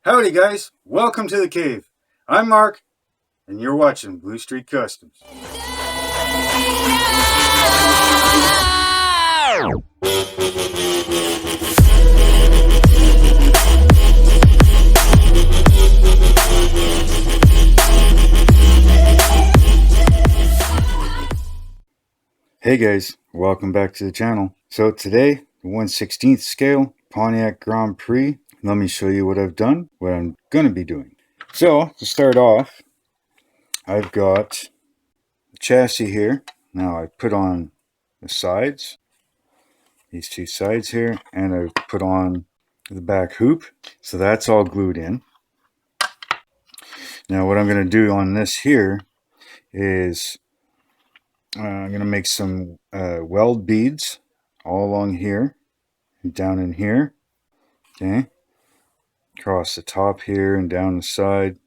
Howdy guys, welcome to the cave. I'm Mark, and you're watching Blue Street Customs. Hey guys, welcome back to the channel. So today, the 1/16th scale Pontiac Grand Prix. Let me show you what I've done, what I'm going to be doing. So, to start off, I've got the chassis here. Now I put on the sides, these two sides here, and I put on the back hoop. So that's all glued in. Now what I'm going to do on this here is I'm going to make some weld beads all along here and down in here. Okay, across the top here and down the side.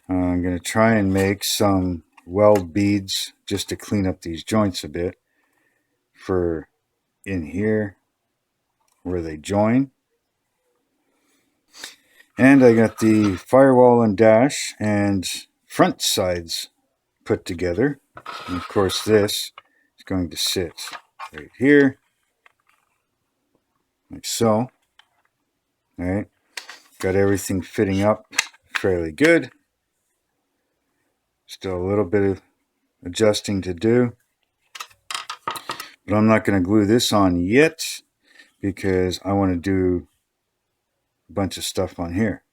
I'm going to try and make some weld beads just to clean up these joints a bit for in here where they join. And I got the firewall and dash and front sides put together. And of course this is going to sit right here, like so. All right, got everything fitting up fairly good. Still a little bit of adjusting to do, but I'm not going to glue this on yet because I want to do a bunch of stuff on here.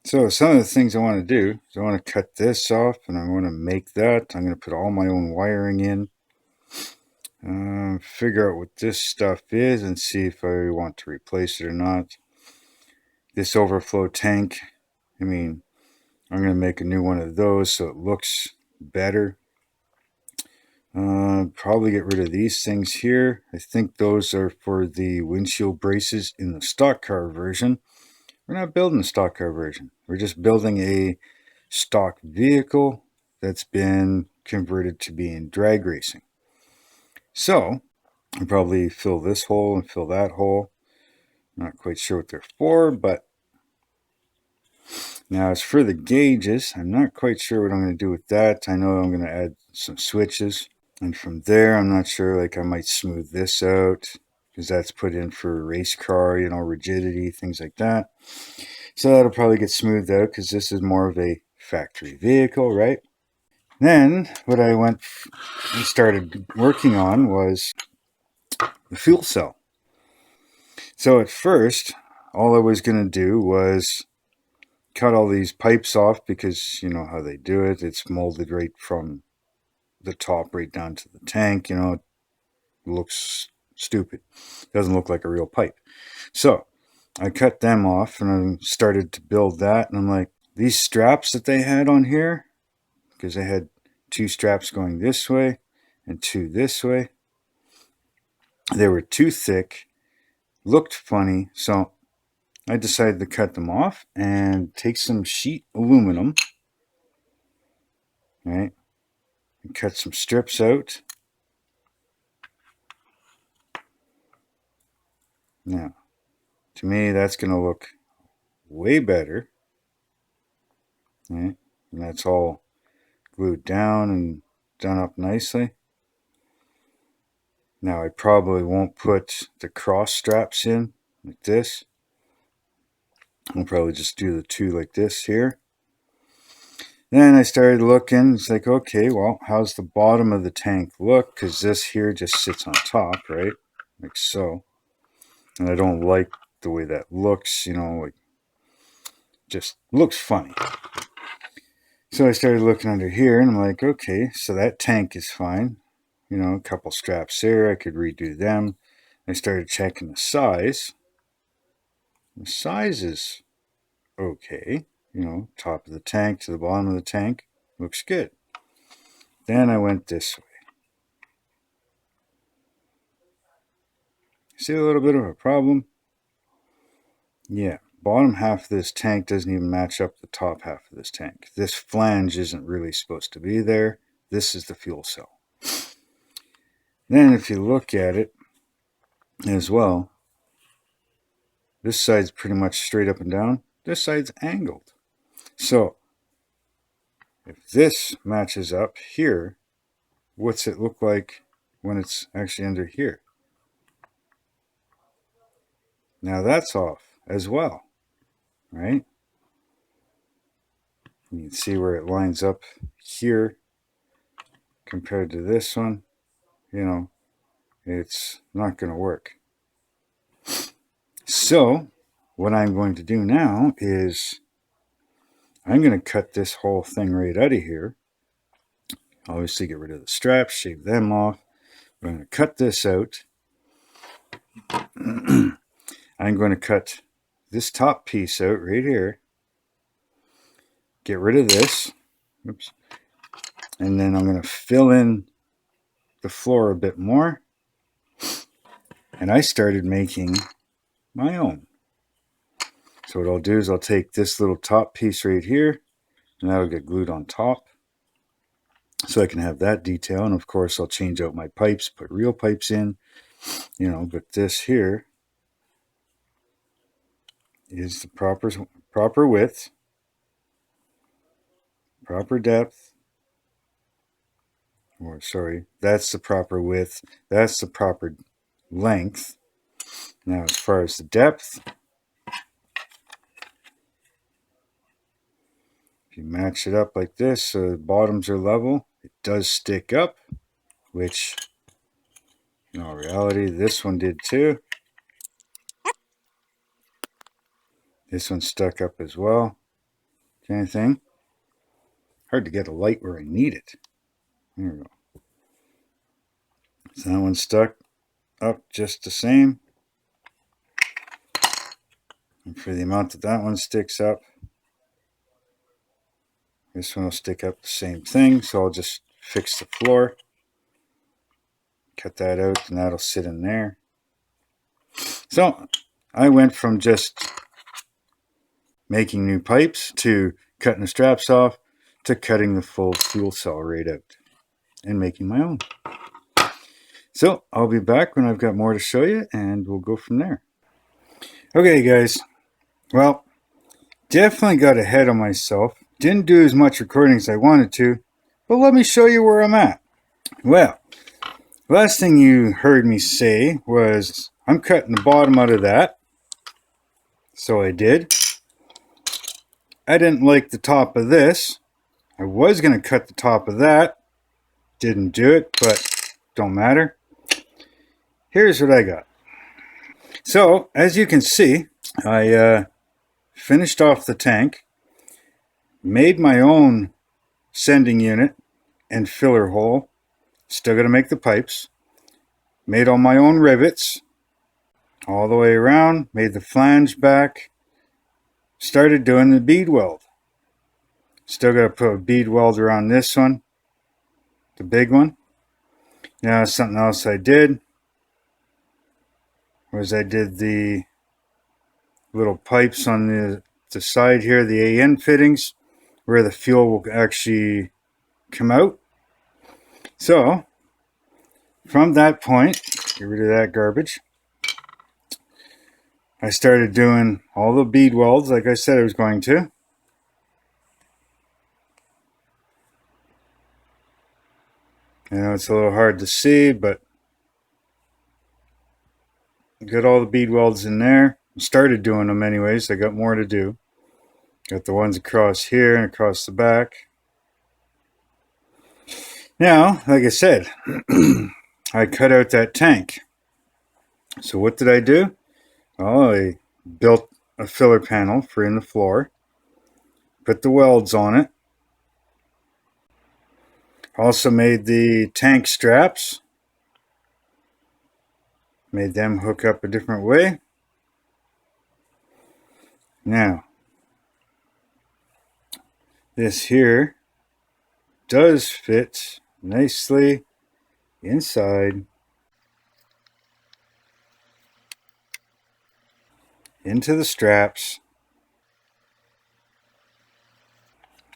So some of the things I want to do is I want to cut this off and I want to make that. I'm going to put all my own wiring in. Figure out what this stuff is and see if I want to replace it or not. This overflow tank, I mean, I'm going to make a new one of those so it looks better. Probably get rid of these things here. I think those are for the windshield braces in the stock car version. We're not building a stock car version. We're just building a stock vehicle that's been converted to being drag racing. So I'll probably fill this hole and fill that hole. Not quite sure what they're for, but now as for the gauges, I'm not quite sure what I'm going to do with that. I know I'm going to add some switches. And from there, I'm not sure, like I might smooth this out because that's put in for race car, you know, rigidity, things like that. So that'll probably get smoothed out because this is more of a factory vehicle, right? Then what I went and started working on was the fuel cell. So at first, all I was going to do was cut all these pipes off because you know how they do it. It's molded right from the top right down to the tank. You know, it looks stupid. It doesn't look like a real pipe. So I cut them off and I started to build that. And I'm like, these straps that they had on here, because they had two straps going this way and two this way, they were too thick, looked funny. So I decided to cut them off and take some sheet aluminum, right, and cut some strips out. Now, to me, that's going to look way better, right? And that's all glued down and done up nicely. Now, I probably won't put the cross straps in like this. I'll probably just do the two like this here. Then I started looking. It's like, okay, well, how's the bottom of the tank look? Because this here just sits on top, right? Like so. And I don't like the way that looks, you know, like just looks funny. So I started looking under here and I'm like, okay, so that tank is fine. You know, a couple straps there, I could redo them. I started checking the size. The size is okay. You know, top of the tank to the bottom of the tank looks good. Then I went this way. See a little bit of a problem? Yeah, bottom half of this tank doesn't even match up the top half of this tank. This flange isn't really supposed to be there. This is the fuel cell. Then if you look at it as well, This side's pretty much straight up and down. This side's angled. So if this matches up here, what's it look like when it's actually under here? Now that's off as well, right? You can see where it lines up here compared to this one. You know, it's not going to work. So what I'm going to do now is I'm going to cut this whole thing right out of here. Obviously get rid of the straps, shave them off. I'm going to cut this out. I'm going to cut this top piece out right here. Get rid of this. Oops. And then I'm going to fill in the floor a bit more. And I started making my own. So what I'll do is I'll take this little top piece right here, and that'll get glued on top. So I can have that detail. And of course I'll change out my pipes, put real pipes in, you know, but this here is the proper width, proper depth, or sorry, that's the proper width, that's the proper length. Now as far as the depth, if you match it up like this so the bottoms are level, it does stick up, which in all reality this one did too. This one stuck up as well. Kind of thing. Hard to get a light where I need it. There we go. So that one stuck up just the same. And for the amount that that one sticks up, this one will stick up the same thing. So I'll just fix the floor. Cut that out and that'll sit in there. So I went from just making new pipes to cutting the straps off to cutting the full fuel cell right out and making my own. So I'll be back when I've got more to show you and we'll go from there. Okay guys, well, definitely got ahead of myself. Didn't do as much recording as I wanted to, but let me show you where I'm at. Well, last thing you heard me say was I'm cutting the bottom out of that. So I did. I didn't like the top of this. I was going to cut the top of that. Didn't do it, but don't matter. Here's what I got. So, as you can see, I finished off the tank, made my own sending unit and filler hole. Still got to make the pipes. Made all my own rivets all the way around, made the flange back, started doing the bead weld. Still got to put a bead weld around this one, the big one. Now something else I did was I did the little pipes on the side here, the AN fittings, where the fuel will actually come out. So from that point, get rid of that garbage, I started doing all the bead welds like I said I was going to. I know it's a little hard to see, but got all the bead welds in there. Started doing them anyways. I got more to do. Got the ones across here and across the back. Now, like I said, I cut out that tank. So what did I do? Well, I built a filler panel for in the floor. Put the welds on it. Also made the tank straps. Made them hook up a different way. Now, this here does fit nicely inside into the straps.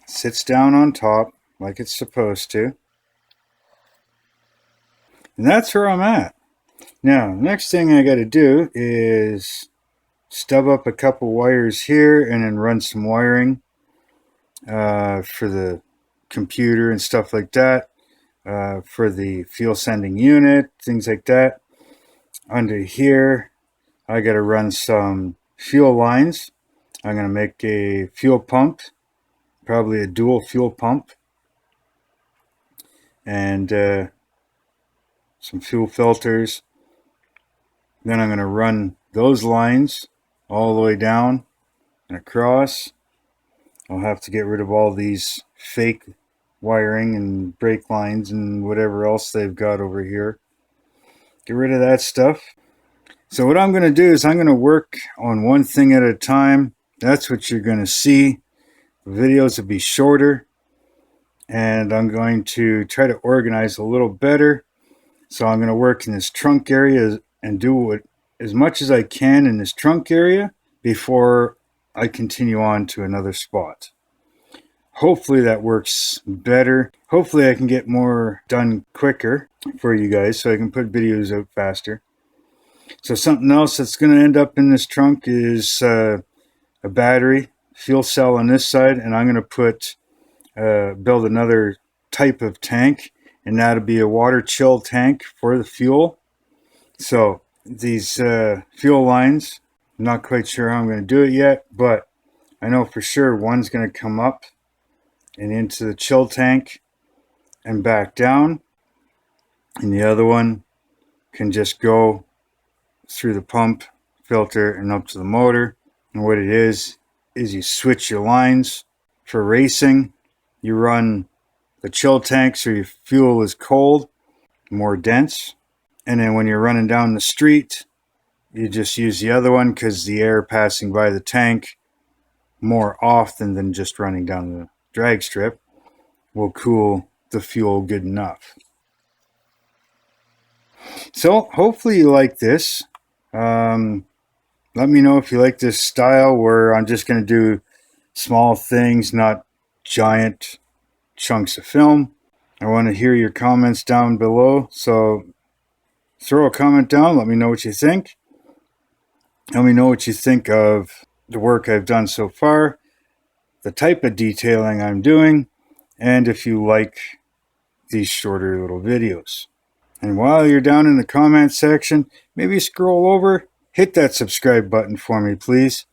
Sits down on top like it's supposed to. And that's where I'm at. Now, next thing I got to do is stub up a couple wires here and then run some wiring for the computer and stuff like that, for the fuel sending unit, things like that. Under here, I got to run some fuel lines. I'm going to make a fuel pump, probably a dual fuel pump, and some fuel filters. Then I'm going to run those lines all the way down and across. I'll have to get rid of all these fake wiring and brake lines and whatever else they've got over here. Get rid of that stuff. So what I'm going to do is I'm going to work on one thing at a time. That's what you're going to see. The videos will be shorter, and I'm going to try to organize a little better. So I'm going to work in this trunk area and do as much as I can in this trunk area before I continue on to another spot. Hopefully that works better. Hopefully I can get more done quicker for you guys so I can put videos out faster. So something else that's going to end up in this trunk is a battery, fuel cell on this side, and I'm going to put build another type of tank, and that'll be a water chill tank for the fuel. So these fuel lines, I'm not quite sure how I'm going to do it yet, but I know for sure one's going to come up and into the chill tank and back down, and the other one can just go through the pump filter and up to the motor. And what it is you switch your lines. For racing, you run the chill tank so your fuel is cold, more dense, and then when you're running down the street, you just use the other one because the air passing by the tank more often than just running down the drag strip will cool the fuel good enough. So hopefully you like this. Let me know if you like this style where I'm just going to do small things, not giant chunks of film. I want to hear your comments down below, so throw a comment down. Let me know what you think. Let me know what you think of the work I've done so far, the type of detailing I'm doing, and if you like these shorter little videos. And while you're down in the comment section, maybe scroll over, hit that subscribe button for me, please.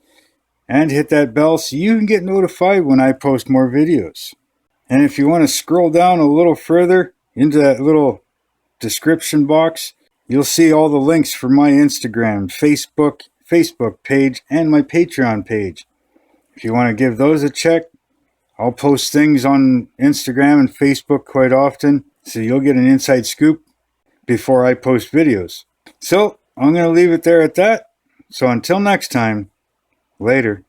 And hit that bell so you can get notified when I post more videos. And if you want to scroll down a little further into that little description box, you'll see all the links for my Instagram, Facebook page, and my Patreon page. If you want to give those a check, I'll post things on Instagram and Facebook quite often, so you'll get an inside scoop before I post videos. So I'm going to leave it there at that. So until next time, later.